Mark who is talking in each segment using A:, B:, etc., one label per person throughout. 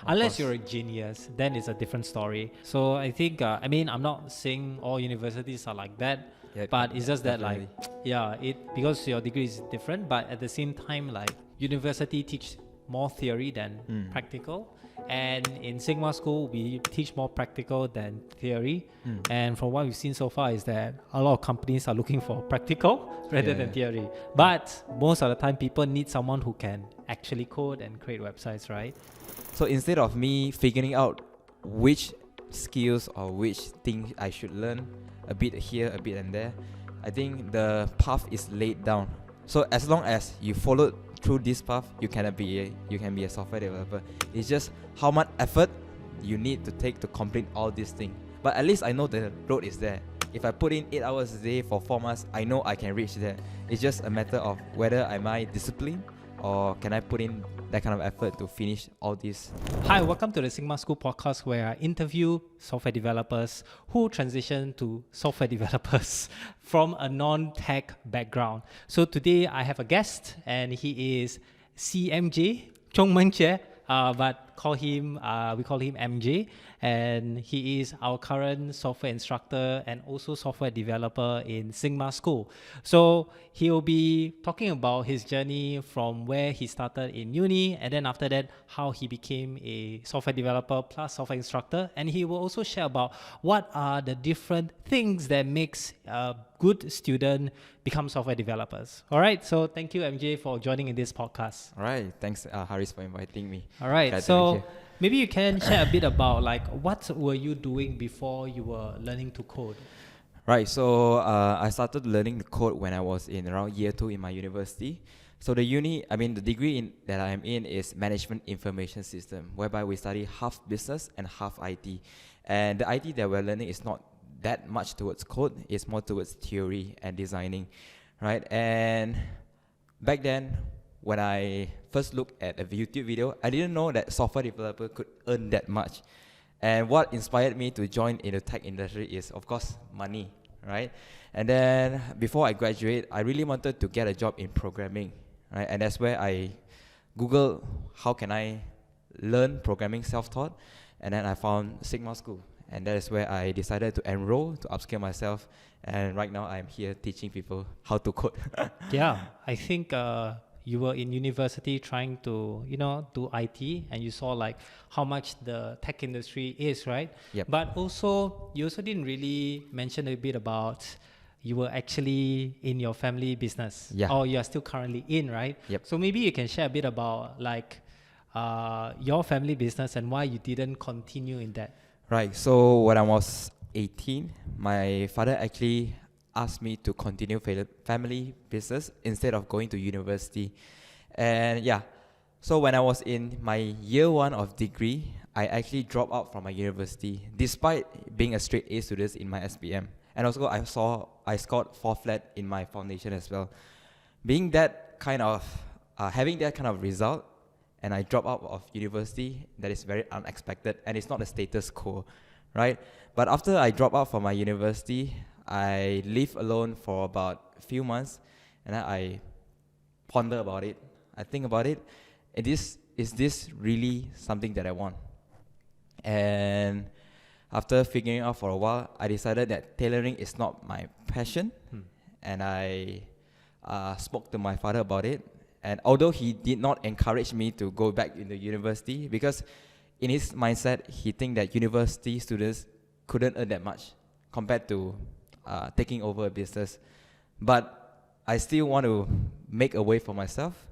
A: Unless you're a genius, then it's a different story. So I think, I'm not saying all universities are like that,
B: Yeah,
A: but it's just that like,
B: definitely.
A: yeah, it because your degree is different, but at the same time, like university teach more theory than practical. And in Sigma School, we teach more practical than theory. And from what we've seen so far is that a lot of companies are looking for practical rather than theory. But most of the time, people need someone who can actually code and create websites, right?
B: So instead of me figuring out which skills or which thing I should learn, a bit here, a bit and there, I think the path is laid down. So as long as you follow through this path, you can be a software developer. It's just how much effort you need to take to complete all these things. But at least I know the road is there. If I put in 8 hours a day for 4 months, I know I can reach there. It's just a matter of whether am I disciplined or can I put in that kind of effort to finish all this.
A: Hi, welcome to the Sigma School podcast where I interview software developers who transition to software developers from a non-tech background. So today I have a guest and he is CMJ, Chong Men Che, but we call him MJ, and he is our current software instructor and also software developer in Sigma School. So he'll be talking about his journey from where he started in uni, and then after that, how he became a software developer plus software instructor. And he will also share about what are the different things that makes a good student become software developers. All right. So thank you, MJ, for joining in this podcast.
B: All right, thanks Haris for inviting me.
A: All right.
B: Glad to be
A: So
B: here.
A: maybe you can share a bit about like what were you doing before you were learning to code?
B: Right, so I started learning the code when I was in around year 2 in my university. So the degree that I am in is Management Information System, whereby we study half business and half IT. And the IT that we're learning is not that much towards code, it's more towards theory and designing, right? And back then, when I first looked at a YouTube video, I didn't know that software developer could earn that much. And what inspired me to join in the tech industry is, of course, money, right? And then before I graduate, I really wanted to get a job in programming, right? And that's where I Googled how can I learn programming self-taught, and then I found Sigma School. And that is where I decided to enroll, to upskill myself. And right now I'm here teaching people how to code.
A: Yeah, I think you were in university trying to, do IT, and you saw like how much the tech industry is, right?
B: Yep.
A: But also, you also didn't really mention a bit about you were actually in your family business.
B: Yeah.
A: Or you are still currently in, right?
B: Yep.
A: So maybe you can share a bit about like your family business and why you didn't continue in that.
B: Right, so when I was 18, my father actually asked me to continue family business instead of going to university. And yeah, so when I was in my year 1 of degree, I actually dropped out from my university despite being a straight A student in my SPM. And also I scored 4 flat in my foundation as well. Being that kind of, having that kind of result, and I dropped out of university, that is very unexpected, and it's not a status quo, right? But after I dropped out from my university, I lived alone for about a few months, and then I ponder about it. I think about it. Is this really something that I want? And after figuring out for a while, I decided that tailoring is not my passion, and I spoke to my father about it. And although he did not encourage me to go back into university, because in his mindset, he think that university students couldn't earn that much compared to taking over a business. But I still want to make a way for myself,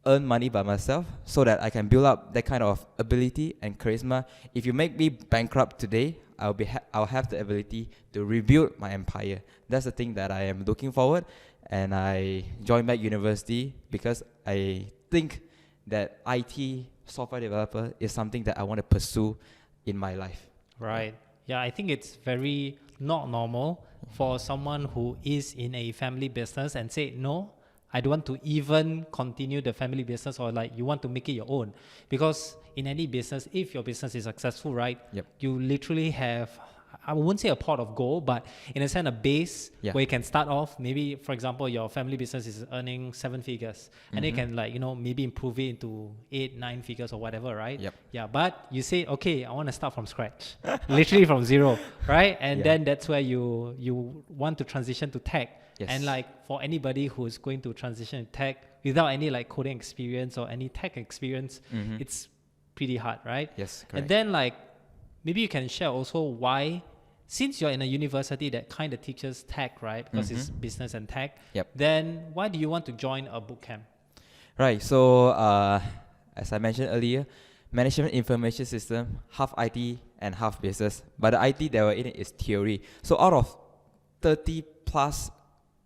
B: earn money by myself, so that I can build up that kind of ability and charisma. If you make me bankrupt today, I'll have the ability to rebuild my empire. That's the thing that I am looking forward. And I joined back university because I think that IT software developer is something that I want to pursue in my life.
A: Right. Yeah, I think it's very not normal for someone who is in a family business and say, no, I don't want to even continue the family business, or like you want to make it your own. Because in any business, if your business is successful, right,
B: Yep.
A: you literally have, I won't say a pot of gold, but in a sense, a base
B: Yeah.
A: where you can start off. Maybe, for example, your family business is earning 7 figures, and you can maybe improve it into 8, 9 figures or whatever, right?
B: Yep.
A: Yeah, but you say, okay, I want to start from scratch, literally from zero, right? And
B: Yeah.
A: then that's where you want to transition to tech.
B: Yes.
A: And like for anybody who's going to transition to tech without any like coding experience or any tech experience, it's pretty hard, right?
B: Yes, correct.
A: And then like maybe you can share also why, since you're in a university that kind of teaches tech, right? Because it's business and tech.
B: Yep.
A: Then why do you want to join a bootcamp?
B: Right. So, as I mentioned earlier, management information system, half IT and half business. But the IT that we're in is theory. So out of 30 plus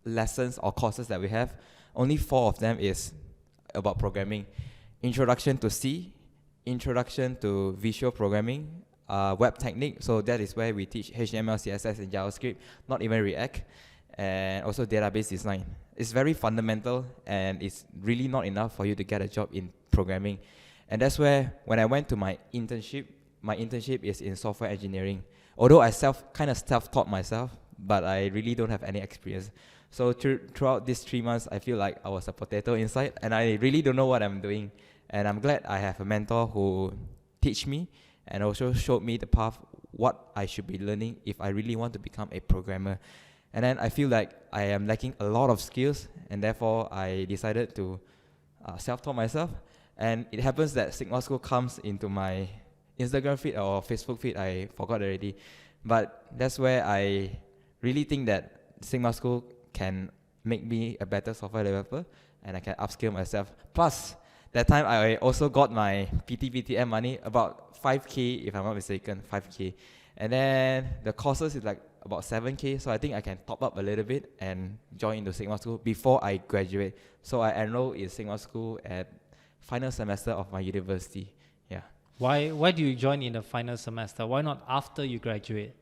B: lessons or courses that we have, only 4 of them is about programming. Introduction to C, introduction to visual programming, web technique. So that is where we teach HTML, CSS, and JavaScript, not even React, and also database design. It's very fundamental, and it's really not enough for you to get a job in programming. And that's where, when I went to my internship is in software engineering. Although I self-taught myself, but I really don't have any experience. So throughout these 3 months, I feel like I was a potato inside, and I really don't know what I'm doing. And I'm glad I have a mentor who teach me and also showed me the path, what I should be learning if I really want to become a programmer. And then I feel like I am lacking a lot of skills, and therefore I decided to self-taught myself. And it happens that Sigma School comes into my Instagram feed or Facebook feed, I forgot already. But that's where I really think that Sigma School can make me a better software developer, and I can upskill myself. Plus, that time I also got my PTPTM money, about 5K if I'm not mistaken, 5K. And then the courses is like about 7K, so I think I can top up a little bit and join into Sigma School before I graduate. So I enrolled in Sigma School at final semester of my university. Yeah.
A: Why do you join in the final semester? Why not after you graduate?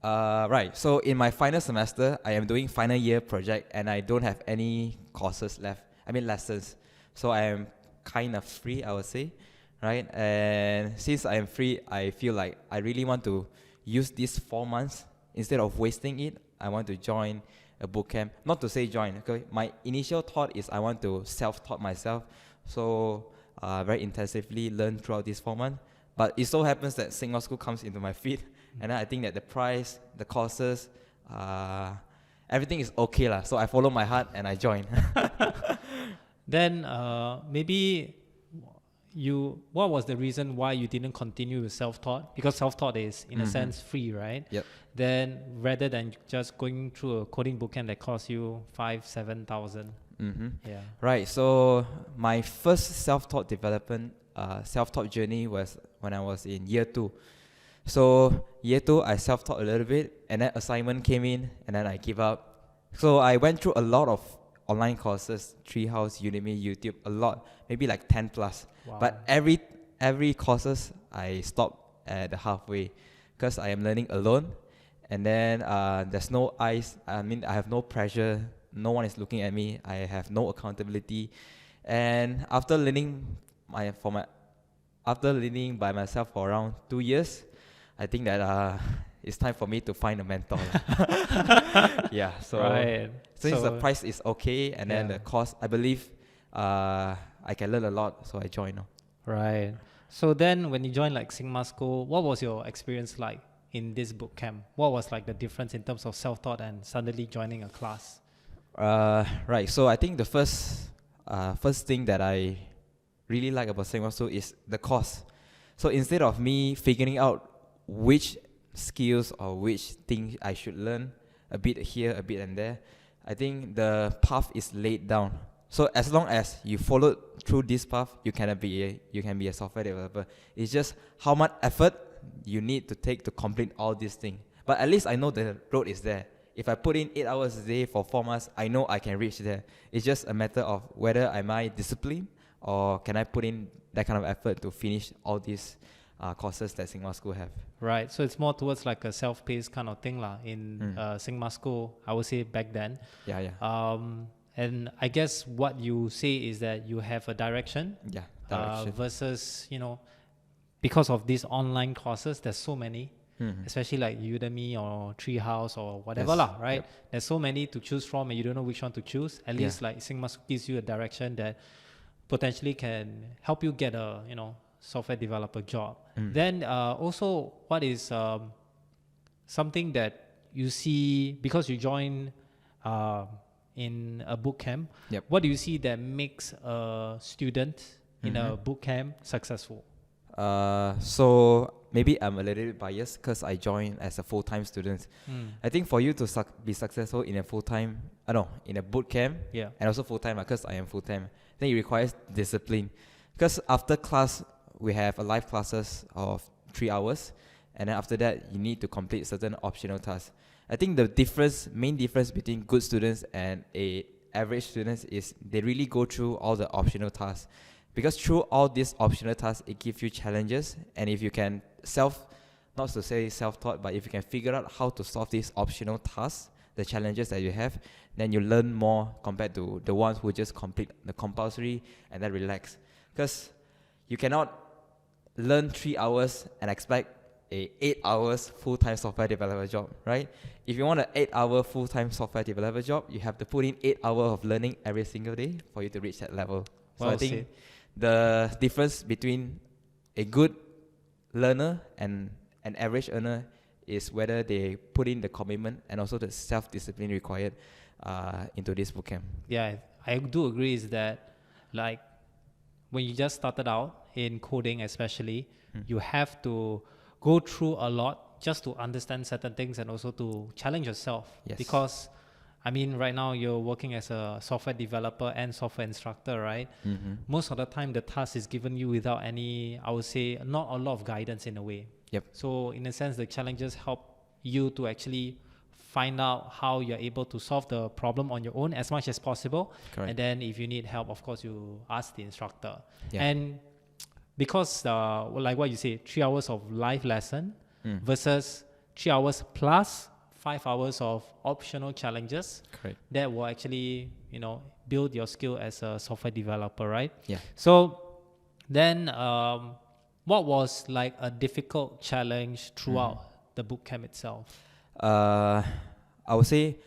B: Right. So in my final semester, I am doing final year project, and I don't have any courses left. I mean lessons. So I am kind of free, I would say, right? And since I am free, I feel like I really want to use these 4 months instead of wasting it. I want to join a bootcamp. Not to say join. Okay, my initial thought is I want to self-taught myself. So very intensively learn throughout these 4 months. But it so happens that Sigma School comes into my feed, and then I think that the price, the courses, everything is okay lah. So I follow my heart and I join.
A: Then maybe what was the reason why you didn't continue with self-taught? Because self-taught is in a sense free, right?
B: Yep.
A: Then rather than just going through a coding bootcamp that costs you 5,000-7,000. Yeah.
B: Right. So my first self-taught development, self-taught journey was when I was in year 2. So year 2, I self-taught a little bit, and then assignment came in, and then I give up. So I went through a lot of online courses, Treehouse, Udemy, YouTube, a lot, maybe like 10 plus.
A: Wow.
B: But every courses I stopped at the halfway, because I am learning alone, and then there's no eyes. I mean, I have no pressure. No one is looking at me. I have no accountability, and after learning by myself for around 2 years, I think that it's time for me to find a mentor. Yeah. So
A: Right.
B: since the price is okay, and then
A: Yeah.
B: the cost, I believe I can learn a lot, so I joined.
A: Right. So then when you joined like Sigma School, what was your experience like in this bootcamp? What was like the difference in terms of self-taught and suddenly joining a class?
B: Right. So I think the first thing that I really like about Sigma School is the course. So instead of me figuring out which skills or which things I should learn, a bit here, a bit and there, I think the path is laid down. So as long as you follow through this path, you can be a software developer. It's just how much effort you need to take to complete all these things. But at least I know the road is there. If I put in 8 hours a day for 4 months, I know I can reach there. It's just a matter of whether am I disciplined, or can I put in that kind of effort to finish all these courses that Sigma School have.
A: Right. So it's more towards like a self-paced kind of thing in Sigma School, I would say back then.
B: Yeah.
A: And I guess what you say is that you have a direction.
B: Yeah, direction.
A: Versus, because of these online courses, there's so many. especially like Udemy or Treehouse or whatever
B: Yes.
A: lah, right?
B: Yep.
A: There's so many to choose from, and you don't know which one to choose. At
B: Yeah.
A: least like Singma gives you a direction that potentially can help you get a software developer job. Then also, what is something that you see because you join in a boot camp?
B: Yep.
A: What do you see that makes a student in a boot camp successful?
B: So maybe I'm a little bit biased because I joined as a full-time student. I think for you to be successful in a full-time, in a boot camp,
A: Yeah.
B: and also full-time, because I am full-time, I think it requires discipline. Because after class, we have a live classes of 3 hours, and then after that, you need to complete certain optional tasks. I think the main difference between good students and a average students is they really go through all the optional tasks. Because through all these optional tasks, it gives you challenges, and if you can not to say self-taught, but if you can figure out how to solve these optional tasks, the challenges that you have, then you learn more compared to the ones who just complete the compulsory and then relax. Because you cannot learn 3 hours and expect a 8 hours full-time software developer job, right? If you want an 8-hour full-time software developer job, you have to put in 8 hours of learning every single day for you to reach that level. So
A: Well
B: I think
A: said.
B: the difference between a good learner and an average earner is whether they put in the commitment and also the self-discipline required into this bootcamp.
A: Yeah, I do agree is that like when you just started out in coding especially, you have to go through a lot just to understand certain things and also to challenge yourself.
B: Yes.
A: Because I mean right now you're working as a software developer and software instructor, right? Most of the time the task is given you without any, I would say, not a lot of guidance in a way.
B: Yep.
A: So in a sense, the challenges help you to actually find out how you're able to solve the problem on your own as much as possible.
B: Correct.
A: And then if you need help, of course, you ask the instructor.
B: Yeah.
A: And because like what you say, 3 hours of live lesson versus 3 hours plus 5 hours of optional challenges,
B: Correct.
A: that will actually, build your skill as a software developer, right?
B: Yeah.
A: So then what was like a difficult challenge throughout the bootcamp itself?
B: I would say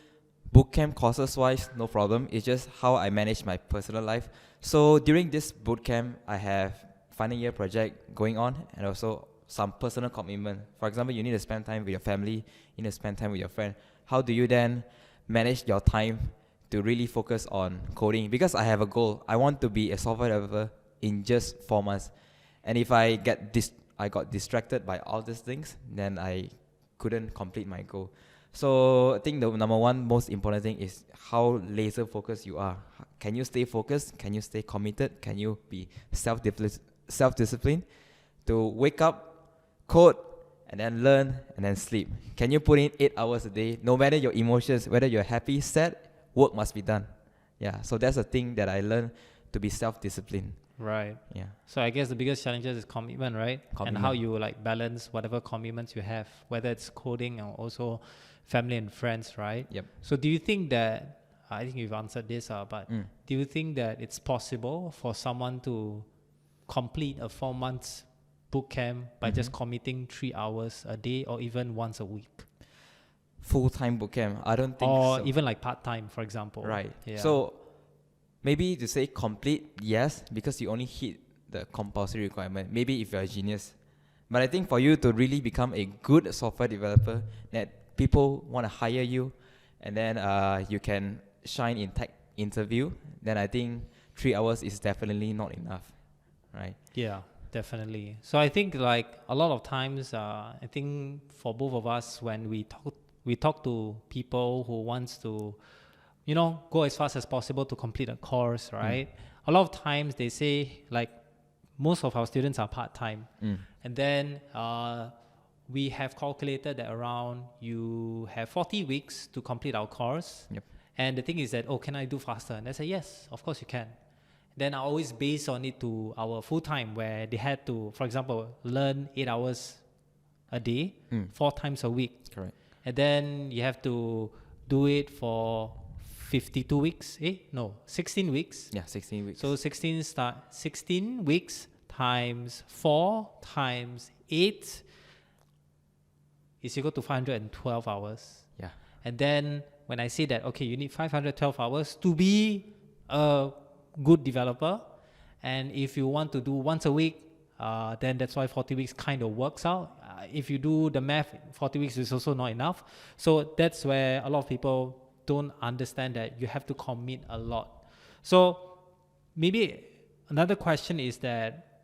B: bootcamp courses wise, no problem. It's just how I manage my personal life. So during this bootcamp, I have final year project going on and also some personal commitment. For example, you need to spend time with your family, you need to spend time with your friend. How do you then manage your time to really focus on coding? Because I have a goal. I want to be a software developer in just 4 months. And if I got distracted by all these things, then I couldn't complete my goal. So I think the number one most important thing is how laser focused you are. Can you stay focused? Can you stay committed? Can you be self-disciplined to wake up, code, and then learn, and then sleep? Can you put in 8 hours a day? No matter your emotions, whether you're happy, sad, work must be done. Yeah, so that's the thing that I learned, to be self-disciplined.
A: Right.
B: Yeah.
A: So I guess the biggest challenges is commitment, right? And how
B: Commitment.
A: you like balance whatever commitments you have, whether it's coding or also family and friends, right?
B: Yep.
A: So do you think that, I think you've answered this, but do you think that it's possible for someone to complete a 4 months boot camp by just committing 3 hours a day or even once a week?
B: Full-time bootcamp, I don't think
A: Or
B: so.
A: even like part-time, for example.
B: Right.
A: Yeah.
B: So maybe to say complete, yes, because you only hit the compulsory requirement. Maybe if you're a genius. But I think for you to really become a good software developer, that people want to hire you, and then you can shine in tech interview, then I think 3 hours is definitely not enough, right?
A: Yeah, definitely. So I think like a lot of times, I think for both of us, when we talk to people who wants to, go as fast as possible to complete a course, right? A lot of times they say like most of our students are part-time. And then we have calculated that around you have 40 weeks to complete our course.
B: Yep.
A: And the thing is that, can I do faster? And I say, yes, of course you can. Then I always base on it to our full-time, where they had to, for example, learn 8 hours a day, 4 times a week.
B: Correct.
A: And then you have to do it for 52 weeks. 16 weeks.
B: Yeah, 16 weeks.
A: So 16 weeks times 4 times 8. is equal to 512 hours.
B: Yeah.
A: And then when I say that, okay, you need 512 hours to be a good developer. And if you want to do once a week, then that's why 40 weeks kind of works out. If you do the math, 40 weeks is also not enough. So that's where a lot of people don't understand that you have to commit a lot. So maybe another question is that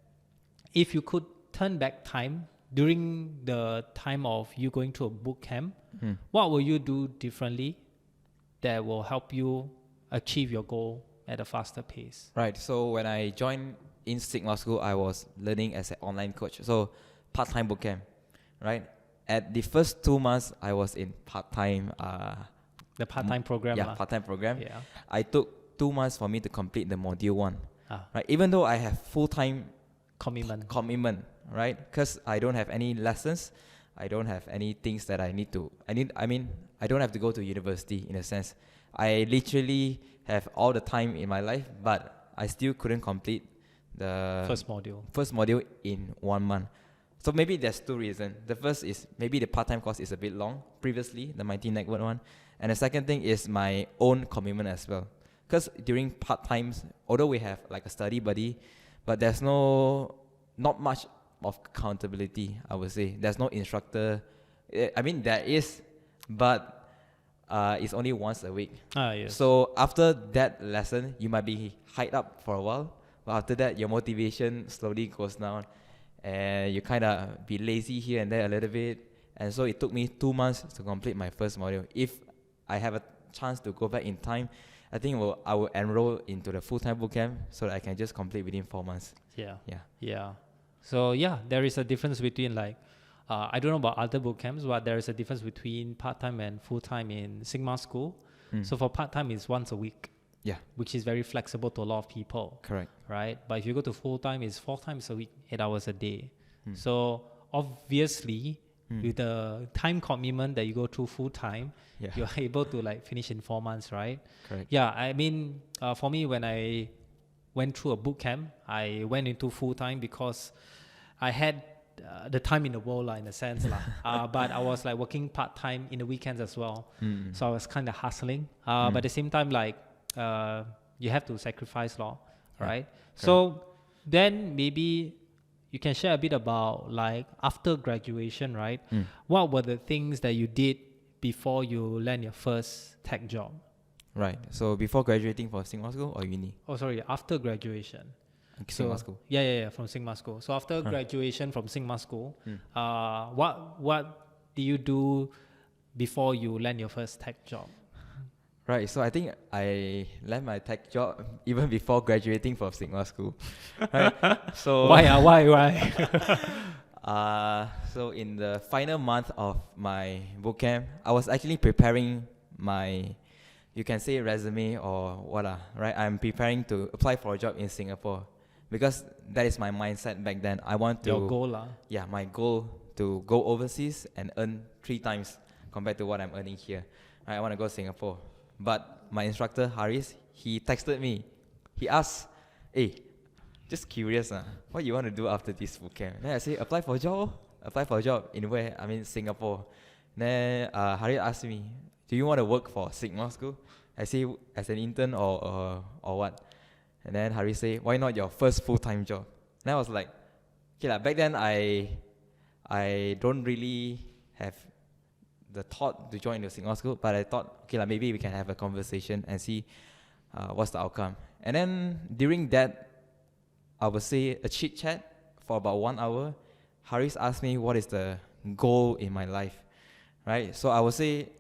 A: if you could turn back time during the time of you going to a boot camp, what will you do differently that will help you achieve your goal at a faster pace?
B: Right. So when I joined in Sigma School, I was learning as an online coach. So part-time bootcamp, right? At the first 2 months, I was in part-time.
A: The part-time program.
B: Yeah, part-time program.
A: Yeah.
B: I took 2 months for me to complete the module 1.
A: Ah,
B: Right. Even though I have full-time
A: commitment.
B: right? Because I don't have any lessons. I don't have any things that I need to. I don't have to go to university in a sense. I literally have all the time in my life, but I still couldn't complete the first module in 1 month. So maybe there's 2 reasons. The first is maybe the part-time course is a bit long previously, the Mighty Network one. And the second thing is my own commitment as well. Because during part-times, although we have like a study buddy, but there's not much of accountability, I would say. There's no instructor. I mean, there is, but it's only once a week.
A: Yes.
B: So after that lesson, you might be hyped up for a while, but after that, your motivation slowly goes down, and you kind of be lazy here and there a little bit. And so it took me 2 months to complete my first module. If I have a chance to go back in time, I think I will enroll into the full-time bootcamp so that I can just complete within 4 months.
A: Yeah. So yeah, there is a difference between like, I don't know about other boot camps, but there is a difference between part-time and full-time in Sigma School. So for part-time, it's once a week.
B: Yeah.
A: Which is very flexible to a lot of people.
B: Correct.
A: Right? But if you go to full-time, it's 4 times a week, 8 hours a day. So obviously, with the time commitment that you go through full-time, you're able to like finish in 4 months, right?
B: Correct.
A: Yeah, I mean, for me, when I went through a boot camp, I went into full-time because I had the time in the world, in a sense. But I was like working part-time in the weekends as well. So I was kind of hustling. But at the same time, like, you have to sacrifice right? So then maybe you can share a bit about like after graduation, right? What were the things that you did before you land your first tech job?
B: Right. So before graduating from Sigma School or uni?
A: Oh, sorry, after graduation.
B: Sigma School.
A: Yeah, from Sigma School. So after graduation from Sigma School, what do you do before you land your first tech job?
B: Right, so I think I left my tech job even before graduating from Sigma School. Right? So
A: Why?
B: So in the final month of my bootcamp, I was actually preparing my, you can say resume or what, right? I'm preparing to apply for a job in Singapore because that is my mindset back then. I want to...
A: Your goal,
B: Yeah, my goal to go overseas and earn 3 times compared to what I'm earning here. Right, I want to go to Singapore. But my instructor, Haris, he texted me. He asked, hey, just curious, what you want to do after this bootcamp? Then I say, apply for a job. Apply for a job in where? I mean, Singapore. Then Haris asked me, do you want to work for Sigma School? I say, as an intern or what? And then Haris say, why not your first full-time job? And I was like, okay, back then I don't really have the thought to join the Sigma School, but I thought, okay, maybe we can have a conversation and see what's the outcome. And then during that, I would say a chit chat for about 1 hour, Haris asked me what is the goal in my life, right? So I would say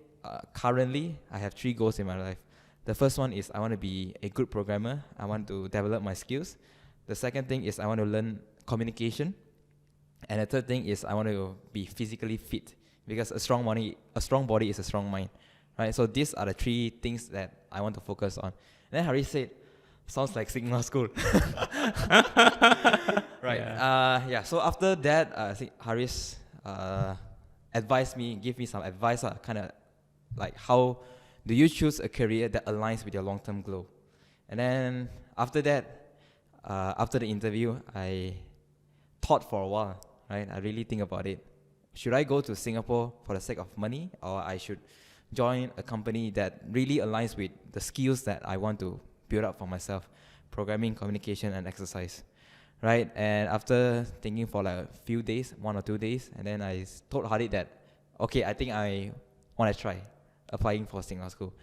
B: currently I have 3 goals in my life. The first one is I want to be a good programmer. I want to develop my skills. The second thing is I want to learn communication. And the third thing is I want to be physically fit. Because a strong body is a strong mind, right? So these are the 3 things that I want to focus on. And then Haris said, sounds like Sigma School. Right. So after that, I think Haris advised me, give me some advice, kind of like how do you choose a career that aligns with your long-term goal? And then after that, after the interview, I thought for a while, right? I really think about it. should I go to Singapore for the sake of money, or I should join a company that really aligns with the skills that I want to build up for myself, programming, communication, and exercise, right? And after thinking for like a few days, 1 or 2 days, and then I told Hardik that, okay, I think I want to try applying for Singapore School,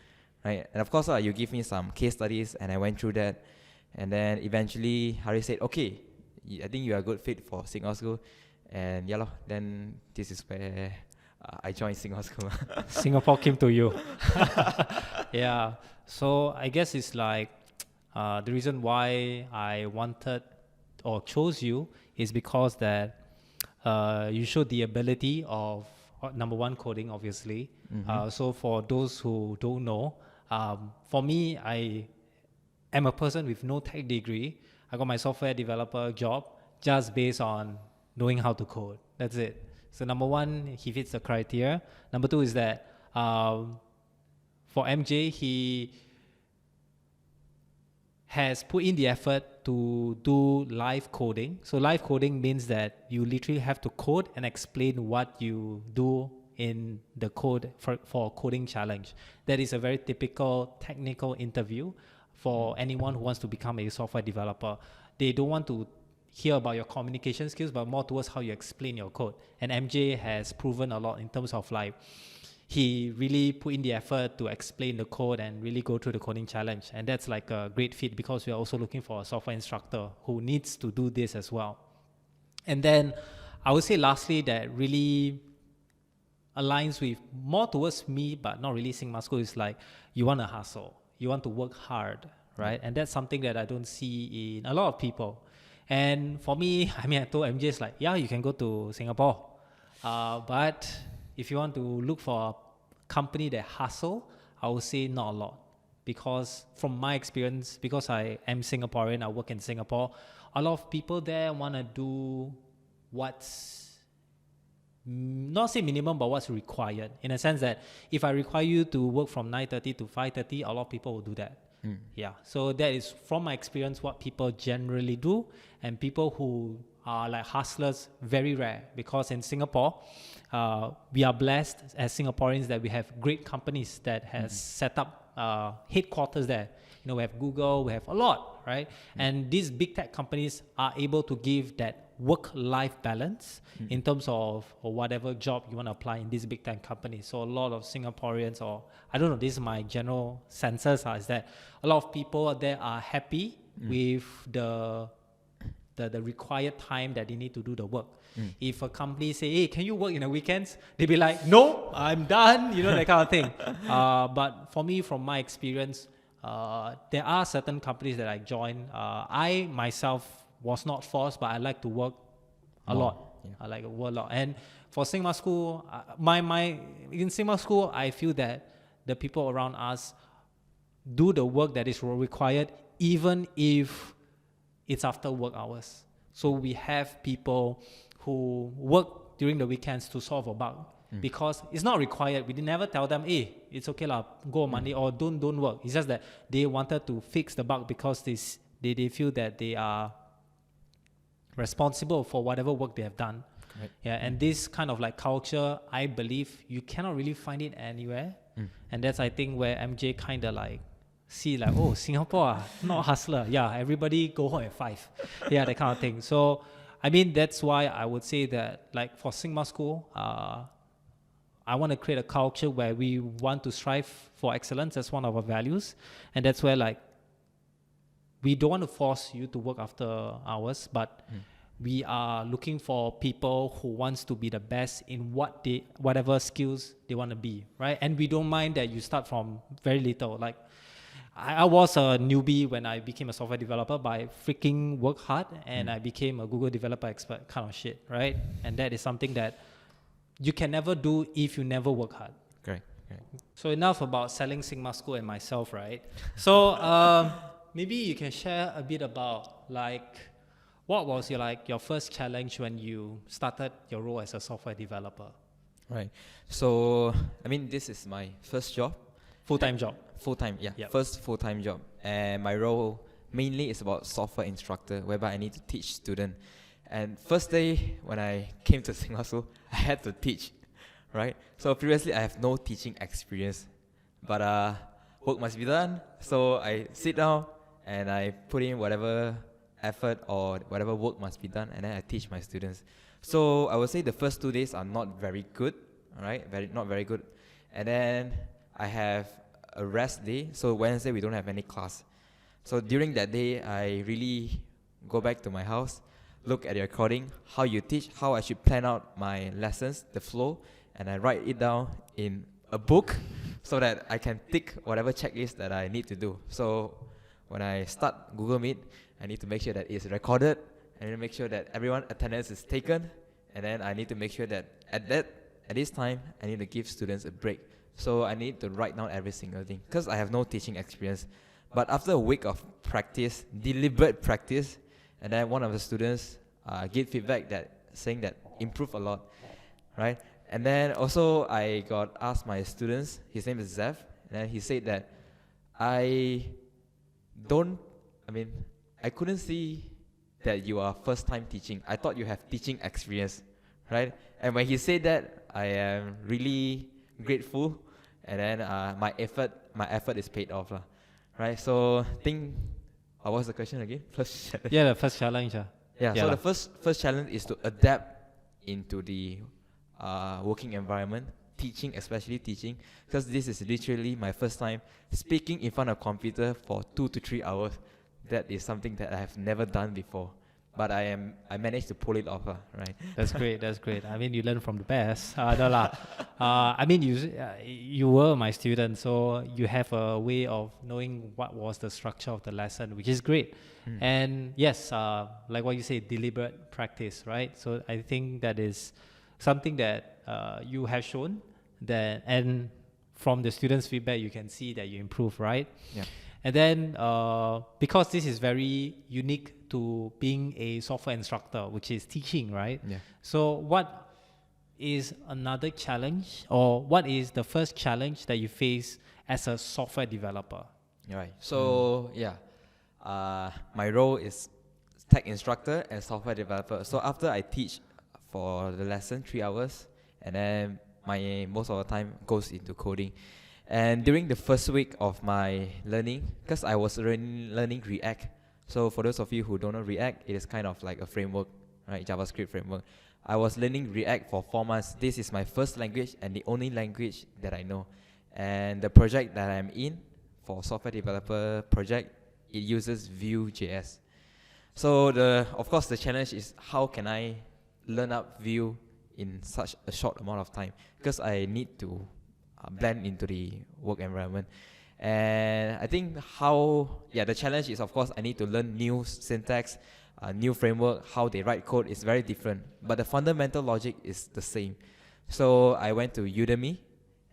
B: right? And of course, you give me some case studies, and I went through that, and then eventually Hardik said, okay, I think you are a good fit for Singapore School, and yeah, then this is where I joined Singapore School.
A: Singapore came to you. Yeah. So I guess it's like the reason why I wanted or chose you is because that you showed the ability of number one, coding, obviously. So for those who don't know, for me, I am a person with no tech degree. I got my software developer job just based on knowing how to code. That's it. So number one, he fits the criteria. Number two is that for MJ, he has put in the effort to do live coding. So live coding means that you literally have to code and explain what you do in the code for a coding challenge. That is a very typical technical interview for anyone who wants to become a software developer. They don't want to hear about your communication skills, but more towards how you explain your code. And MJ has proven a lot in terms of like, he really put in the effort to explain the code and really go through the coding challenge. And that's like a great fit because we are also looking for a software instructor who needs to do this as well. And then I would say lastly that really aligns with more towards me, but not really Sigma School, is like you want to hustle. You want to work hard, right? And that's something that I don't see in a lot of people. And for me, I mean, I told MJ, it's like, yeah, you can go to Singapore. But if you want to look for a company that hustle, I would say not a lot. Because from my experience, because I am Singaporean, I work in Singapore, a lot of people there want to do what's, not say minimum, but what's required. In a sense that if I require you to work from 9:30 to 5:30, a lot of people will do that. Yeah, so that is from my experience what people generally do, and people who are like hustlers, very rare, because in Singapore, we are blessed as Singaporeans that we have great companies that has set up headquarters there. You know, we have Google, we have a lot, right? And these big tech companies are able to give that work-life balance in terms of or whatever job you want to apply in these big tech companies. So a lot of Singaporeans, or I don't know, this is my general senses, is that a lot of people there are happy with the required time that they need to do the work. If a company say, hey, can you work in the weekends? They'll be like, no, I'm done, you know, that kind of thing. But for me, from my experience, there are certain companies that I joined. I myself was not forced, but I like to work a lot. Yeah. I like to work a lot. And for Sigma School, in Sigma School, I feel that the people around us do the work that is required, even if it's after work hours. So we have people who work during the weekends to solve a bug because it's not required. We never tell them, hey, it's okay lah, go on Monday or don't work. It's just that they wanted to fix the bug because they feel that they are responsible for whatever work they have done. Right. Yeah, and this kind of like culture, I believe you cannot really find it anywhere. And that's, I think, where MJ kind of like see like, oh, Singapore, not hustler. Yeah, everybody go home at 5. Yeah, that kind of thing. So, I mean, that's why I would say that like for Sigma School, I want to create a culture where we want to strive for excellence. That's one of our values. And that's where like, we don't want to force you to work after hours, but we are looking for people who wants to be the best in whatever skills they want to be, right? And we don't mind that you start from very little. Like I was a newbie when I became a software developer, but I freaking work hard and I became a Google developer expert kind of shit, right? And that is something that you can never do if you never work hard.
B: Great.
A: So enough about selling Sigma School and myself, right? So maybe you can share a bit about like what was your first challenge when you started your role as a software developer?
B: Right. So I mean, this is my first job.
A: Full-time job.
B: Full-time, yeah.
A: Yep.
B: First full-time job. And my role mainly is about software instructor, whereby I need to teach students. And first day when I came to Sigma School, I had to teach, right? So previously I have no teaching experience, but work must be done. So I sit down and I put in whatever effort or whatever work must be done, and then I teach my students. So I would say the first 2 days are not very good, all right? Not very good. And then I have a rest day. So Wednesday we don't have any class. So during that day, I really go back to my house, look at the recording, how you teach, how I should plan out my lessons, the flow, and I write it down in a book so that I can tick whatever checklist that I need to do. So when I start Google Meet, I need to make sure that it's recorded. I need to make sure that everyone attendance is taken, and then I need to make sure that at this time, I need to give students a break. So I need to write down every single thing because I have no teaching experience. But after a week of practice, deliberate practice, and then one of the students gave feedback saying that improved a lot, right? And then also I got asked my students, his name is Zev, and then he said that I couldn't see that you are first time teaching. I thought you have teaching experience, right? And when he said that, I am really grateful, and then my effort is paid off, right? So what was the question again? First challenge.
A: Yeah, the first challenge.
B: Yeah, so the first challenge is to adapt into the working environment, especially teaching, because this is literally my first time speaking in front of a computer for 2 to 3 hours. That is something that I have never done before, but I managed to pull it off, right?
A: That's great. I mean, you learn from the best. No lah. I mean, you were my student, so you have a way of knowing what was the structure of the lesson, which is great. And yes, like what you say, deliberate practice, right? So I think that is something that you have shown that, and from the students' feedback, you can see that you improve, right?
B: Yeah.
A: And then because this is very unique to being a software instructor, which is teaching, right?
B: Yeah.
A: So what is another challenge, or what is the first challenge that you face as a software developer?
B: Right. So my role is tech instructor and software developer. So after I teach for the lesson 3 hours, and then my most of the time goes into coding. And during the first week of my learning, because I was learning React. So for those of you who don't know React, it is kind of like a framework, right? JavaScript framework. I was learning React for 4 months. This is my first language and the only language that I know. And the project that I'm in for software developer project, it uses Vue.js. So of course the challenge is how can I learn up Vue in such a short amount of time, because I need to blend into the work environment. And I think the challenge is, of course, I need to learn new syntax, new framework, how they write code is very different, but the fundamental logic is the same. So I went to Udemy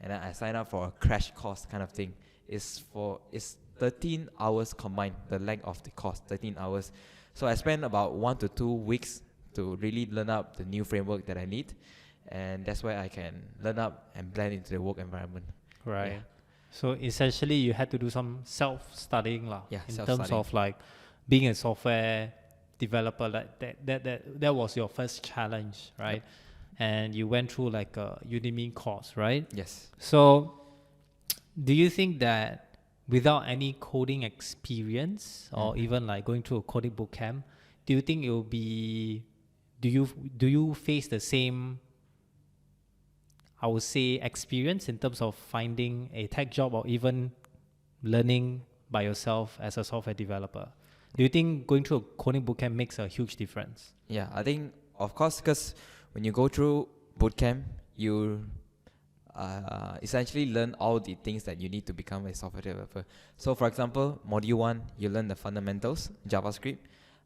B: and I signed up for a crash course kind of thing. It's 13 hours combined, the length of the course, 13 hours. So I spent about 1 to 2 weeks to really learn up the new framework that I need. And that's where I can learn up and blend into the work environment.
A: Right.
B: Yeah.
A: So essentially, you had to do some self-studying, in terms of like being a software developer. That was your first challenge, right?
B: Yep.
A: And you went through like a Udemy course, right?
B: Yes.
A: So, do you think that without any coding experience, or even like going through a coding bootcamp, do you think it will be? Do you face the same, I would say, experience in terms of finding a tech job or even learning by yourself as a software developer? Do you think going through a coding bootcamp makes a huge difference?
B: Yeah, I think, of course, because when you go through bootcamp, you essentially learn all the things that you need to become a software developer. So, for example, Module 1, you learn the fundamentals, JavaScript.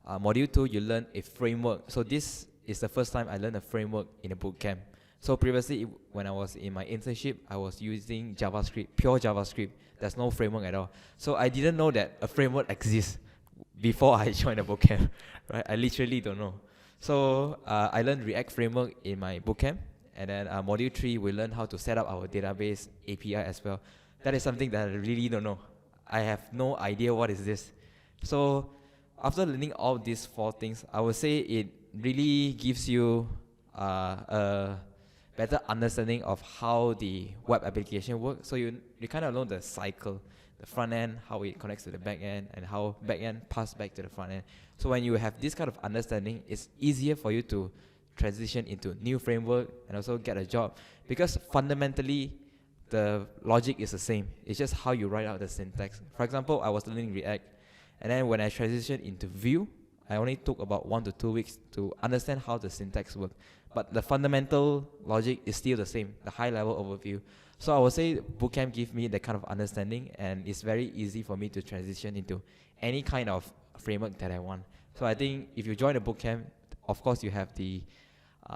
B: Module 2, you learn a framework. So this is the first time I learned a framework in a bootcamp. So previously, when I was in my internship, I was using JavaScript, pure JavaScript. There's no framework at all. So I didn't know that a framework exists before I joined the bootcamp, right? I literally don't know. So I learned React framework in my bootcamp. And then Module 3, we learned how to set up our database API as well. That is something that I really don't know. I have no idea what is this. So after learning all these 4 things, I would say it really gives you a better understanding of how the web application works. So you kind of know the cycle, the front end, how it connects to the back end, and how back end pass back to the front end. So when you have this kind of understanding, it's easier for you to transition into new framework and also get a job, because fundamentally the logic is the same. It's just how you write out the syntax. For example, I was learning React, and then when I transitioned into Vue, I only took about 1 to 2 weeks to understand how the syntax works. But the fundamental logic is still the same, the high level overview. So I would say Bootcamp gives me that kind of understanding, and it's very easy for me to transition into any kind of framework that I want. So I think if you join a Bootcamp, of course you have the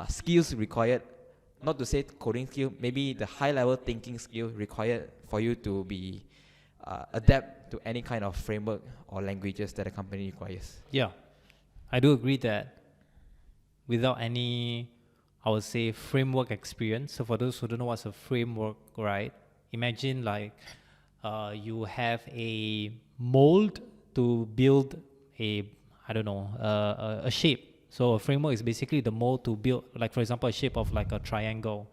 B: skills required, not to say coding skill, maybe the high level thinking skill required for you to be adapt to any kind of framework or languages that a company requires.
A: Yeah, I do agree that without any, I would say, framework experience. So for those who don't know what's a framework, right? Imagine like you have a mold to build a, I don't know, a shape. So a framework is basically the mold to build, like for example, a shape of like a triangle.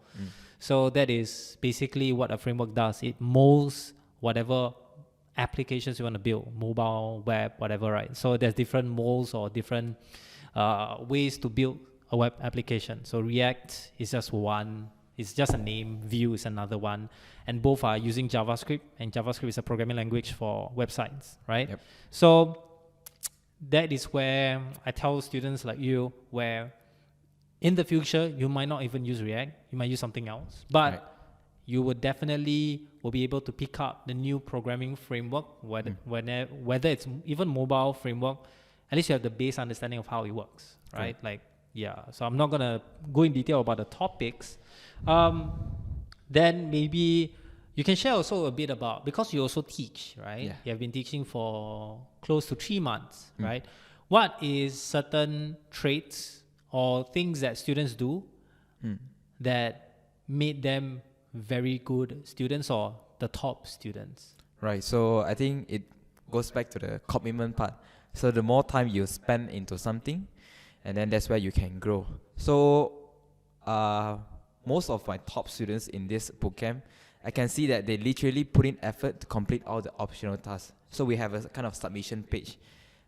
A: So that is basically what a framework does. It molds whatever applications you want to build, mobile, web, whatever, right? So there's different molds or different ways to build a web application. So React is just one, it's just a name, Vue is another one, and both are using JavaScript, and JavaScript is a programming language for websites, right?
B: Yep.
A: So that is where I tell students like you, where in the future, you might not even use React, you might use something else, but you would definitely will be able to pick up the new programming framework, whether it's even mobile framework, at least you have the base understanding of how it works, right? Like, yeah, so I'm not gonna go in detail about the topics. Then maybe you can share also a bit about, because you also teach, right?
B: Yeah.
A: You have been teaching for close to 3 months, right? What is certain traits or things that students do that made them very good students or the top students?
B: Right, so I think it goes back to the commitment part. So the more time you spend into something, and then that's where you can grow. So most of my top students in this bootcamp, I can see that they literally put in effort to complete all the optional tasks. So we have a kind of submission page.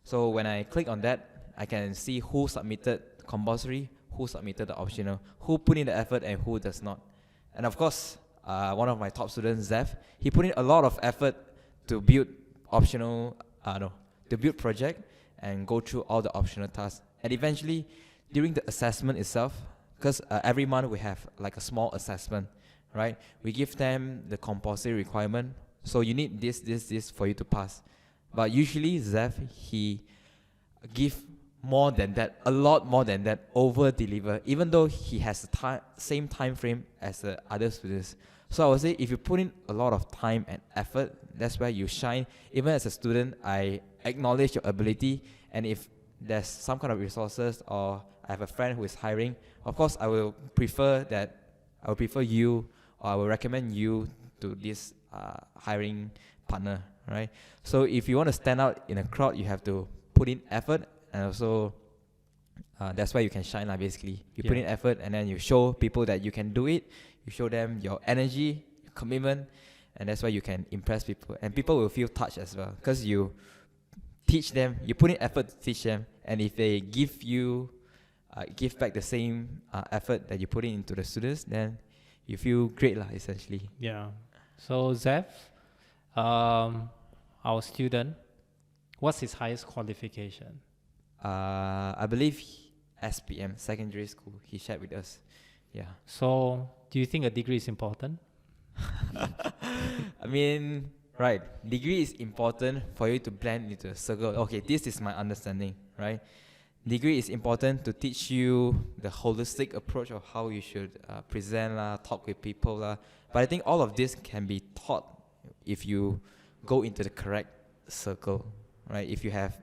B: So when I click on that, I can see who submitted compulsory, who submitted the optional, who put in the effort and who does not. And of course, one of my top students, Zeph, he put in a lot of effort to build to build project and go through all the optional tasks. And eventually, during the assessment itself, because every month we have like a small assessment, right? We give them the compulsory requirement. So you need this for you to pass. But usually Zeph, he give more than that, a lot more than that, over deliver, even though he has the same time frame as the other students. So I would say if you put in a lot of time and effort, that's where you shine. Even as a student, I acknowledge your ability, and if there's some kind of resources or I have a friend who is hiring, of course I will prefer you, or I will recommend you to this hiring partner, right? So if you want to stand out in a crowd, you have to put in effort, and also that's why you can shine, basically. You put in effort, and then you show people that you can do it. You show them your energy, your commitment, and that's why you can impress people. And people will feel touched as well, because you teach them, you put in effort to teach them, and if they give back the same effort that you put into the students, then you feel great, essentially.
A: Yeah. So Zeph, our student, what's his highest qualification?
B: I believe SPM, secondary school, he shared with us. Yeah.
A: So do you think a degree is important?
B: I mean, right, degree is important for you to blend into a circle. Okay, this is my understanding, right? Degree is important to teach you the holistic approach of how you should present, talk with people. But I think all of this can be taught if you go into the correct circle, right? If you have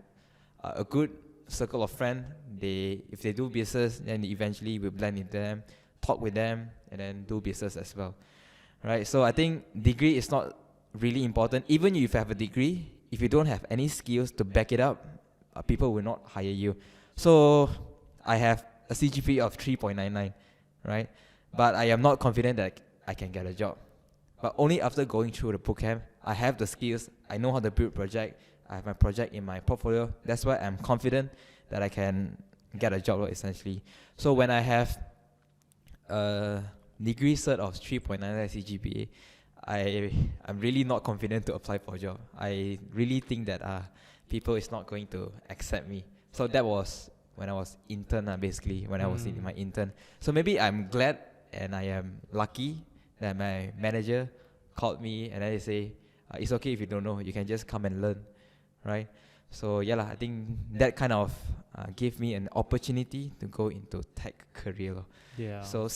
B: a good circle of friends, if they do business, then eventually we blend into them, talk with them, and then do business as well, right? So I think degree is not really important. Even if you have a degree, if you don't have any skills to back it up, people will not hire you. So I have a CGPA of 3.99, right? But I am not confident that I can get a job. But only after going through the bootcamp, I have the skills, I know how to build project, I have my project in my portfolio. That's why I'm confident that I can get a job, essentially. So when I have a degree cert of 3.99 CGPA, I'm really not confident to apply for a job. I really think that people is not going to accept me. So that was when I was intern, basically, when I was in my intern. So maybe I'm glad and I am lucky that my manager called me and they say, it's okay if you don't know, you can just come and learn, right? So yeah, I think that kind of gave me an opportunity to go into tech career.
A: Yeah.
B: So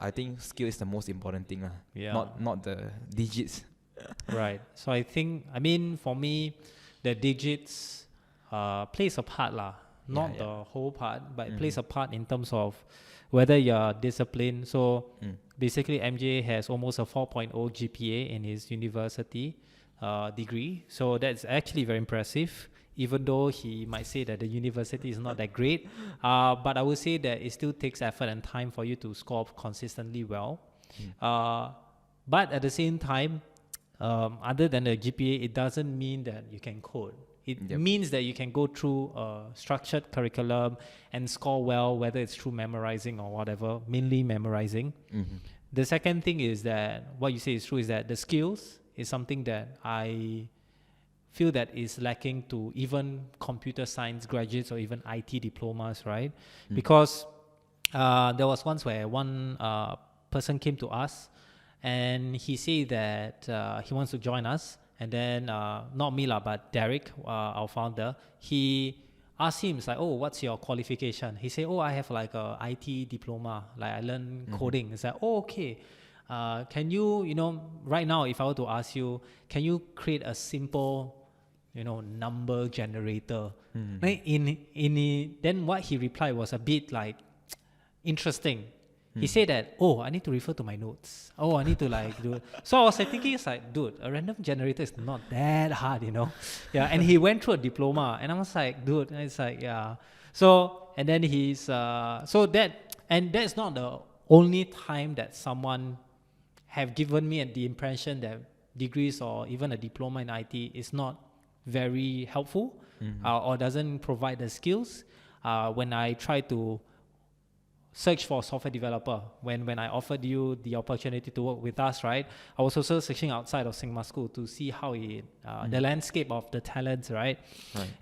B: I think skill is the most important thing,
A: Yeah.
B: not the digits.
A: Right. So I think, I mean, for me, the digits plays a part lah. Not the whole part, but it plays a part in terms of whether you're disciplined. So basically, MJ has almost a 4.0 GPA in his university degree. So that's actually very impressive, even though he might say that the university is not that great. But I would say that it still takes effort and time for you to score consistently well. But at the same time, other than the GPA, it doesn't mean that you can code. It means that you can go through a structured curriculum and score well, whether it's through memorizing or whatever, mainly memorizing. The second thing is that what you say is true, is that the skills is something that I feel that is lacking to even computer science graduates or even IT diplomas, right? Because there was once where one person came to us and he said that he wants to join us. And then, not me lah, but Derek, our founder, he asked him, it's like, oh, what's your qualification? He said, oh, I have like a IT diploma, like I learned coding. It's like, oh, okay. Can you, right now, if I were to ask you, can you create a simple, number generator? Like then what he replied was a bit like interesting. He said that, oh, I need to refer to my notes. Oh, I need to do it. So I was like thinking, it's like, dude, a random generator is not that hard, Yeah, and he went through a diploma. And I was like, dude, and it's like, yeah. So, and then that's not the only time that someone have given me the impression that degrees or even a diploma in IT is not very helpful or doesn't provide the skills. When I try to search for a software developer, when I offered you the opportunity to work with us, right? I was also searching outside of Sigma School to see how the landscape of the talents, right?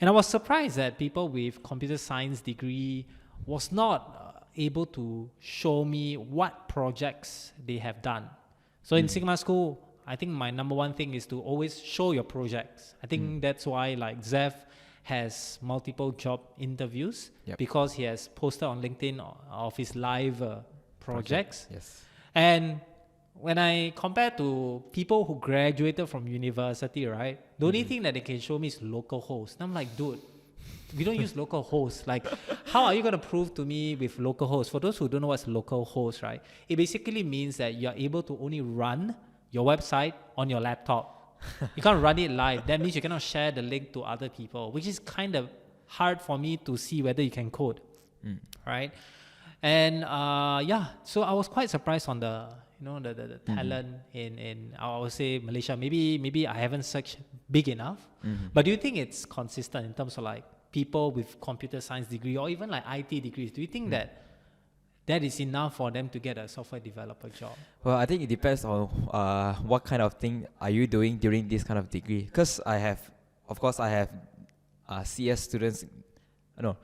A: And I was surprised that people with computer science degree was not able to show me what projects they have done. So in Sigma School, I think my number one thing is to always show your projects. I think that's why Zev has multiple job interviews because he has posted on LinkedIn of his live projects.
B: Yes.
A: And when I compare to people who graduated from university, right, the only thing that they can show me is localhost. And I'm like, dude, we don't use localhost. Like, how are you going to prove to me with localhost? For those who don't know what's localhost, right, it basically means that you're able to only run your website on your laptop. You can't run it live. That means you cannot share the link to other people, which is kind of hard for me to see whether you can code, right? And so I was quite surprised on the talent in I would say Malaysia. Maybe I haven't searched big enough. But do you think it's consistent in terms of people with computer science degree or even IT degrees? Do you think that is enough for them to get a software developer job?
B: Well, I think it depends on what kind of thing are you doing during this kind of degree. Because I have CS students. No,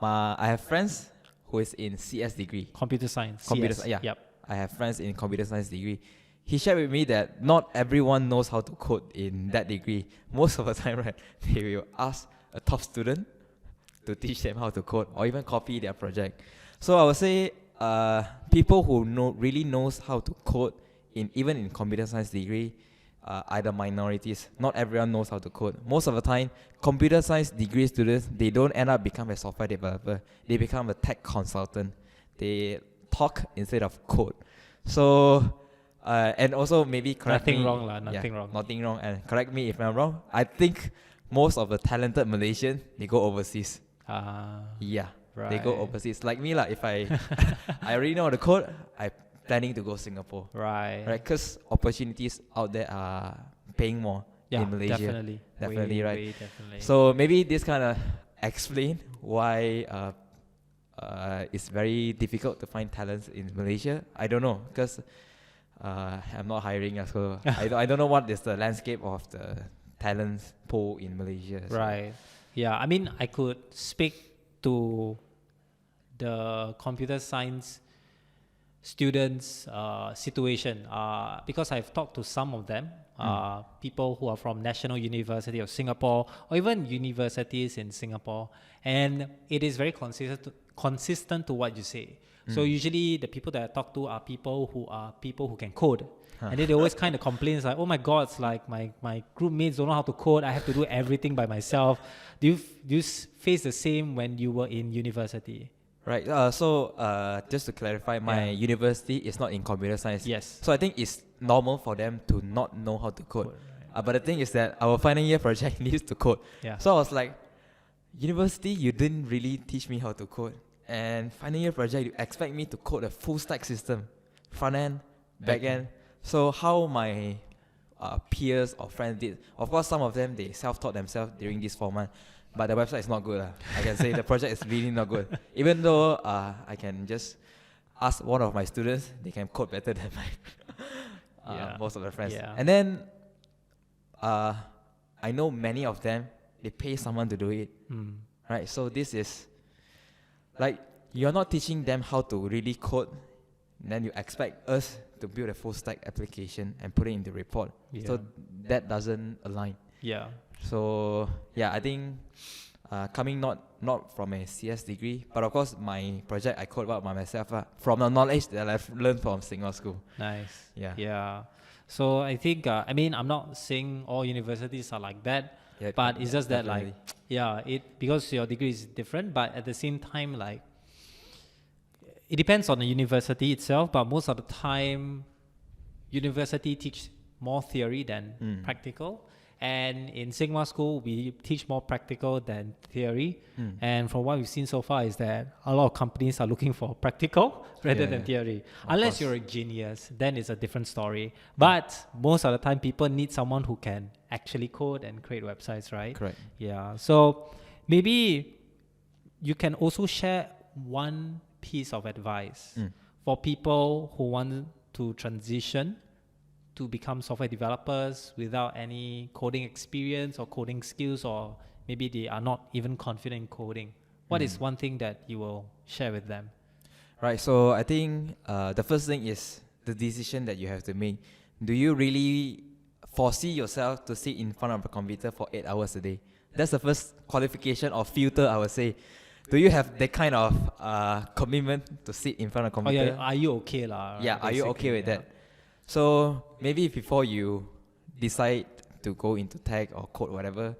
B: I have friends who is in CS degree.
A: Computer science.
B: Yeah. Yep. I have friends in computer science degree. He shared with me that not everyone knows how to code in that degree. Most of the time, right, they will ask a top student to teach them how to code or even copy their project. So I would say people who really knows how to code even in computer science degree are the minorities. Not everyone knows how to code. Most of the time, computer science degree students, they don't end up become a software developer. They become a tech consultant. They talk instead of code. So and also maybe correct
A: nothing
B: me.
A: Wrong lah. Nothing wrong.
B: Nothing wrong. And correct me if I'm wrong. I think most of the talented Malaysians, they go overseas. Yeah. they go
A: Right.
B: overseas. Like me, like if I I already know the code, I planning to go Singapore,
A: Right.
B: right? Because opportunities out there are paying more
A: Yeah,
B: in Malaysia.
A: definitely.
B: Definitely, right?
A: Way definitely.
B: So maybe this kind of explain why it's very difficult to find talents in Malaysia. I don't know because I'm not hiring, so I don't know what is the landscape of the talents pool in Malaysia. So.
A: Right. Yeah, I mean, I could speak to the computer science students' situation because I've talked to some of them, people who are from National University of Singapore or even universities in Singapore, and it is very consistent to what you say. So usually the people that I talk to are people who can code. And then they always kind of complain, like, oh my God, it's like my group mates don't know how to code. I have to do everything by myself. Do you face the same when you were in university?
B: Right. So just to clarify, my university is not in computer science.
A: Yes.
B: So I think it's normal for them to not know how to code. But the thing is that our final year project needs to code.
A: Yeah.
B: So I was like, university, you didn't really teach me how to code. And final year project, you expect me to code a full stack system, front end, back end. So how my peers or friends did, of course, some of them, they self-taught themselves during this 4 months. But the website is not good. I can say the project is really not good. Even though I can just ask one of my students, they can code better than my most of the friends.
A: Yeah.
B: And then I know many of them, they pay someone to do it. Right? So this is like you're not teaching them how to really code. And then you expect us to build a full stack application and put it in the report.
A: Yeah.
B: So that doesn't align.
A: Yeah.
B: So yeah, I think coming not from a CS degree, but of course my project I code about by myself from the knowledge that I've learned from Singapore school.
A: Nice.
B: Yeah.
A: Yeah. So I think I mean I'm not saying all universities are like that,
B: Yeah,
A: but it's just that
B: definitely.
A: it because your degree is different, but at the same time like it depends on the university itself, but most of the time university teach more theory than practical. And in Sigma School, we teach more practical than theory. And from what we've seen so far is that a lot of companies are looking for practical rather than theory. Unless
B: course.
A: you're a genius, then it's a different story. But most of the time, people need someone who can actually code and create websites, right?
B: Correct.
A: Yeah. So maybe you can also share one piece of advice for people who want to transition to become software developers without any coding experience or coding skills, or maybe they are not even confident in coding. What is one thing that you will share with them?
B: Right. So I think the first thing is the decision that you have to make. Do you really foresee yourself to sit in front of a computer for 8 hours a day? That's the first qualification or filter, I would say. Do you have that kind of commitment to sit in front of a
A: Oh
B: computer?
A: yeah, are you okay lah?
B: Yeah,
A: right,
B: are you okay
A: basically,
B: with
A: yeah.
B: that? So maybe before you decide to go into tech or code, whatever,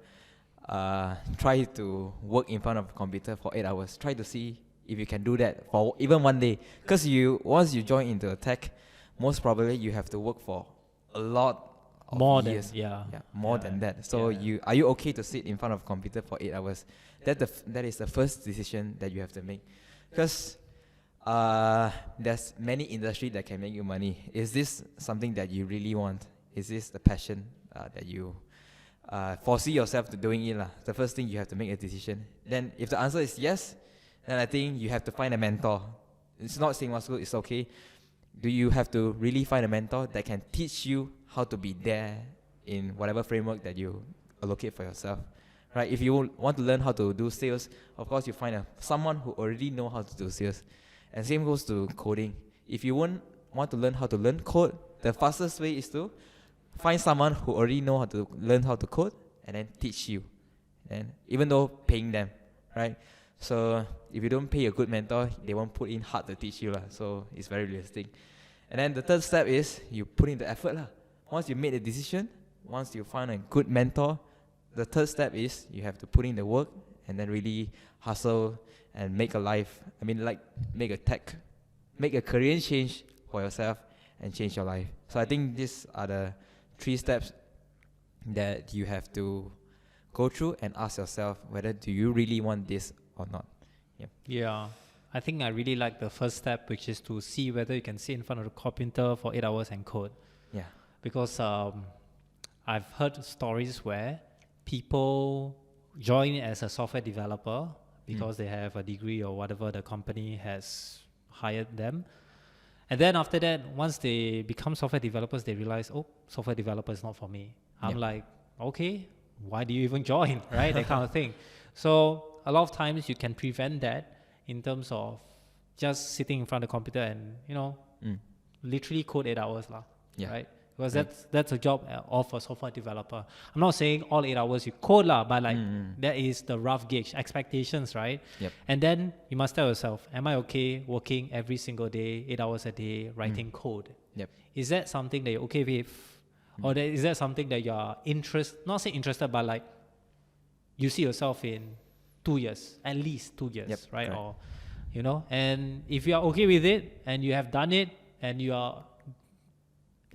B: try to work in front of a computer for 8 hours. Try to see if you can do that for even one day. Because once you join into a tech, most probably you have to work for a lot of
A: More than
B: years. More
A: Yeah.
B: than that. So
A: Yeah.
B: are you okay to sit in front of a computer for 8 hours? That is the first decision that you have to make. Because there's many industry that can make you money. Is this something that you really want? Is this the passion that you foresee yourself to doing it? The first thing you have to make a decision. Then if the answer is yes, then I think you have to find a mentor. It's not saying school, it's okay. Do you have to really find a mentor that can teach you how to be there in whatever framework that you allocate for yourself? Right? If you want to learn how to do sales, of course you find someone who already know how to do sales. And same goes to coding. If you want to learn how to learn code, the fastest way is to find someone who already know how to learn how to code and then teach you. And even though paying them, right? So if you don't pay a good mentor, they won't put in hard to teach you. So it's very realistic. And then the third step is you put in the effort. Once you made a decision, once you find a good mentor, the third step is you have to put in the work and then really hustle and make a life. I mean, like make a career change for yourself and change your life. So I think these are the 3 steps that you have to go through and ask yourself whether do you really want this or not.
A: Yeah. I think I really like the first step, which is to see whether you can sit in front of the computer for 8 hours and code.
B: Yeah.
A: Because I've heard stories where people join as a software developer because they have a degree or whatever the company has hired them. And then after that, once they become software developers, they realize, oh, software developer is not for me. I'm like, okay, why do you even join, right? That kind of thing. So a lot of times you can prevent that in terms of just sitting in front of the computer and, literally code 8 hours, right? Because that's a job of a software developer. I'm not saying all 8 hours you code, but like that is the rough gauge, expectations, right?
B: Yep.
A: And then you must tell yourself, am I okay working every single day, 8 hours a day, writing code?
B: Yep.
A: Is that something that you're okay with? Or is that something that you're not say interested, but like you see yourself in 2 years, at least 2 years, right?
B: Correct.
A: Or, and if you are okay with it and you have done it and you are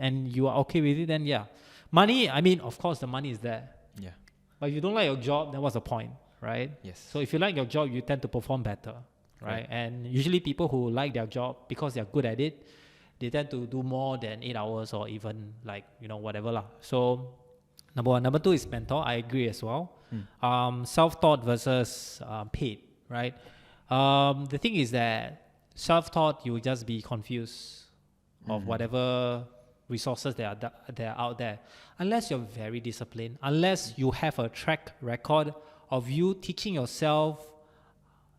A: okay with it, then money, I mean, of course the money is there.
B: Yeah.
A: But if you don't like your job, then what's the point, right?
B: Yes.
A: So if you like your job, you tend to perform better, right? And usually people who like their job because they're good at it, they tend to do more than 8 hours or even like, whatever. So number one. Number two is mentor. I agree as well. Self-taught versus paid, right? The thing is that self-taught, you will just be confused of whatever resources that are out there. Unless you're very disciplined, unless you have a track record of you teaching yourself,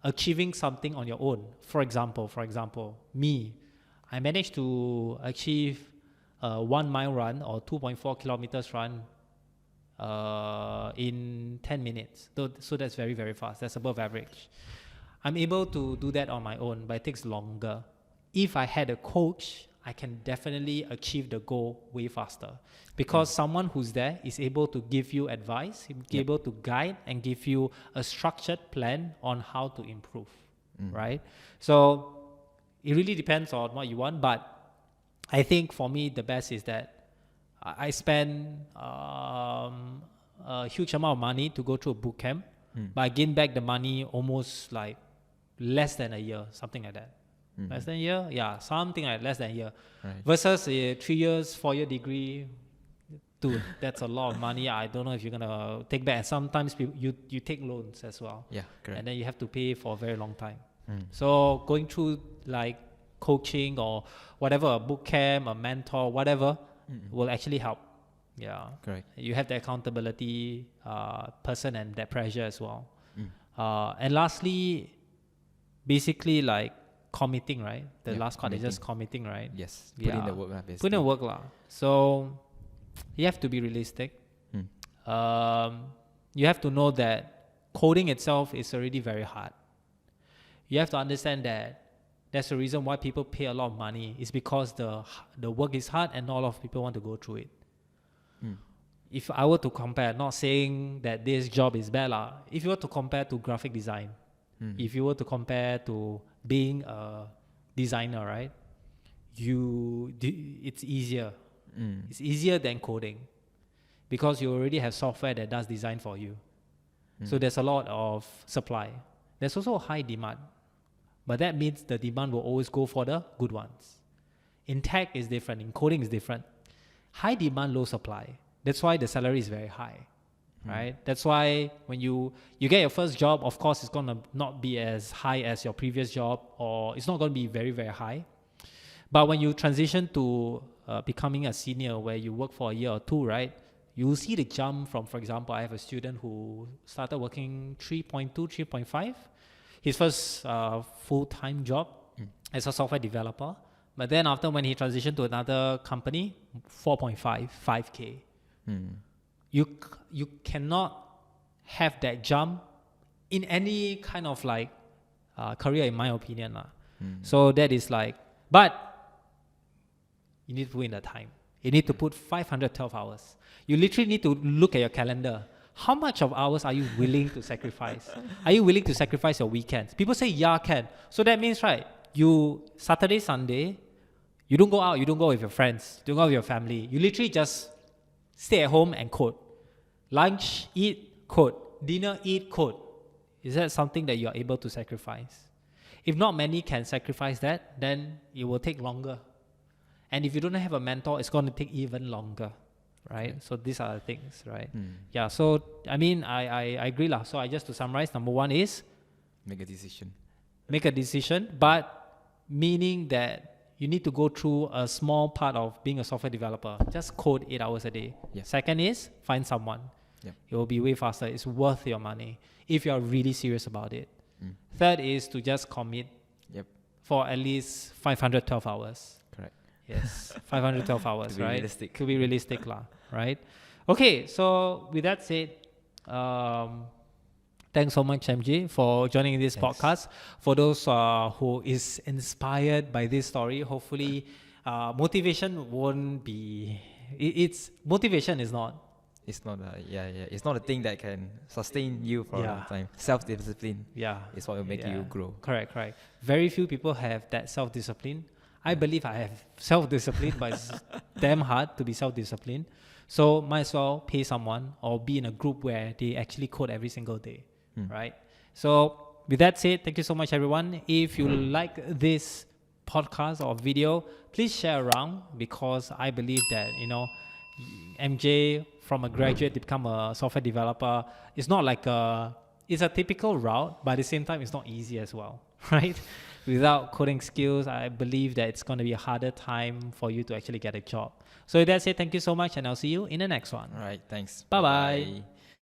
A: achieving something on your own. For example, me, I managed to achieve a 1 mile run or 2.4 kilometers run in 10 minutes. So that's very, very fast. That's above average. I'm able to do that on my own, but it takes longer. If I had a coach, I can definitely achieve the goal way faster because someone who's there is able to give you advice, able to guide and give you a structured plan on how to improve, right? So it really depends on what you want, but I think for me, the best is that I spend a huge amount of money to go through a boot camp, but I gain back the money almost like less than a year, something like that. Less than a year? Yeah, something like less than a year.
B: Right.
A: Versus a 3 years, 4-year degree, dude, that's a lot of money. I don't know if you're going to take back. And sometimes you take loans as well.
B: Yeah, correct.
A: And then you have to pay for a very long time. So going through like coaching or whatever, a boot camp, a mentor, whatever, will actually help. Yeah.
B: Correct.
A: You have the accountability person and that pressure as well. And lastly, basically like committing, right? The last part is just committing, right?
B: Yes. Put in the work, basically.
A: Put in the work, So you have to be realistic. You have to know that coding itself is already very hard. You have to understand that that's the reason why people pay a lot of money. It's because the work is hard and not a lot of people want to go through it. If I were to compare, not saying that this job is bad, if you were to compare to graphic design, if you were to compare to being a designer, right? It's easier. It's easier than coding because you already have software that does design for you. So there's a lot of supply. There's also a high demand, but that means the demand will always go for the good ones. In tech is different. In coding is different. High demand, low supply. That's why the salary is very high. Right? That's why when you get your first job, of course, it's going to not be as high as your previous job, or it's not going to be very, very high. But when you transition to becoming a senior where you work for a year or two, right, you will see the jump from, for example, I have a student who started working 3.2, 3.5, his first full-time job as a software developer. But then after when he transitioned to another company, 4.5, 5K. You cannot have that jump in any kind of like career, in my opinion. So that is like, but you need to put in the time. You need to put 512 hours. You literally need to look at your calendar. How much of hours are you willing to sacrifice? Are you willing to sacrifice your weekends? People say, yeah, can. So that means, right, you Saturday, Sunday, you don't go out, you don't go with your friends, you don't go with your family. You literally just stay at home and code. Lunch, eat, code. Dinner, eat, code. Is that something that you're able to sacrifice? If not many can sacrifice that, then it will take longer. And if you don't have a mentor, it's going to take even longer, right? So these are the things, right? Yeah, so I mean, I agree lah. So just to summarize, number one is
B: Make a decision.
A: make a decision, but meaning that you need to go through a small part of being a software developer. Just code 8 hours a day.
B: Yeah.
A: Second is find someone.
B: Yep.
A: It will be way faster. It's worth your money if you're really serious about it. Third is to just commit
B: Yep.
A: for at least 512 hours.
B: Correct.
A: Yes, 512 hours,
B: To be
A: right?
B: realistic.
A: To be realistic, lah, right? Okay, so with that said, thanks so much, MJ, for joining this
B: Thanks.
A: podcast. For those who is inspired by this story, hopefully, motivation won't be. It's motivation is not.
B: It's not it's not a thing that can sustain you for a long
A: Yeah.
B: time. Self-discipline
A: Yeah,
B: is what will make you grow.
A: Correct. Very few people have that self-discipline. I believe I have self-discipline, but it's damn hard to be self-disciplined. So might as well pay someone or be in a group where they actually code every single day, right? So with that said, thank you so much, everyone. If you like this podcast or video, please share around, because I believe that, MJ from a graduate to become a software developer, it's not like it's a typical route, but at the same time, it's not easy as well, right? Without coding skills, I believe that it's going to be a harder time for you to actually get a job. So with that said, thank you so much, and I'll see you in the next one.
B: All right, thanks.
A: Bye-bye.
B: Bye-bye.